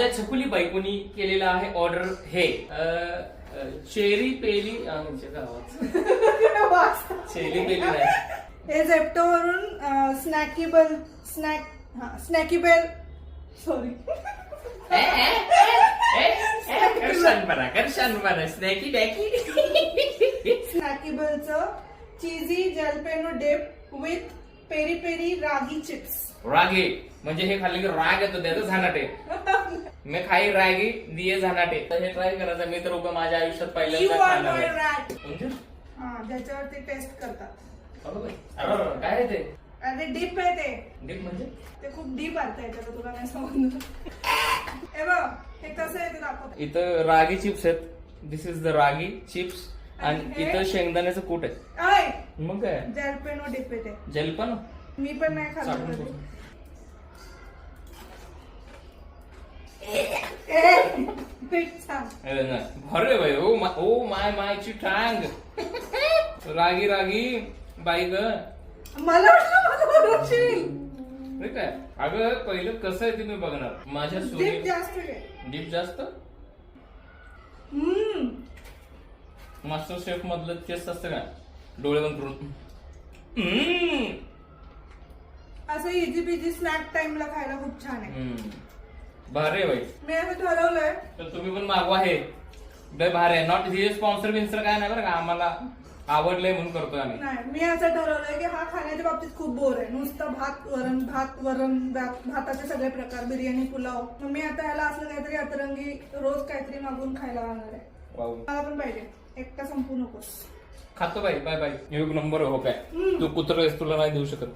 माझ्या छकुली बायकोनी केलेला आहे ऑर्डर हे चेरी पेली चेरी पेली नाही हे झेप्टो वरून स्नॅकीबेल सॉरी स्नॅकीबेलचं cheesy jalapeno dip with peri peri ragi chips. रागी म्हणजे हे खाल्ले की राग येतो त्याचं झानाटे. मी खाई रागी दिये झानाटे. तर हे ट्राय करायचं. मी तर उगा माझ्या आयुष्यात पहिल्यांदा खाणार आहे. ज्याच्यावर ते टेस्ट करतात. काय आहे ते? अरे डीप आहे ते. डीप म्हणजे ते खूप डीप अर्थ आहे त्याचा, तुला नाही समजलं. हे बघ हे कसं आहे ते दाखवत. इथं रागी चिप्स आहेत. दिस इज द रागी चिप्स आणि इथं शेंगदाण्याचं कूट आहे. मग काय जलपेनो डीप आहे ते. जलपन मी पण नाही खाल्लं. भरे भाई ओ माय मायची टांग. रागी रागी बाई ग मला ठीक आहे. अगं पहिलं कसं आहे ते मी बघणार. माझ्या डीप जास्त आहे. डीप जास्त. मास्टर शेफ मधलं टेस्ट असतं का डोळे बंद करून असं इझी बिझी स्नॅक टाइमला खायला खूप छान आहे. भारी आहे बाई. मी असं ठरवलंय तर तुम्ही पण मागवा. हे भारी आहे. नॉट हे स्पॉन्सर बिन्सर काय नाही बरं का. आम्हाला आवडलंय म्हणून करतोय आम्ही. नाही मी असं ठरवलंय की हा खाण्याच्या बाबतीत खूप बोर आहे. नुसतं भाताचे सगळे प्रकार, बिर्याणी, पुलाव. मग मी आता ह्याला असलं काहीतरी अतरंगी रोज काहीतरी मागून खायला लागणार आहे. मला पण पाहिजे. एकटा संपू नकोस. खातो बाई. Bye bye. एक नंबर हो काय. तू कुत्र तुला नाही देऊ शकत.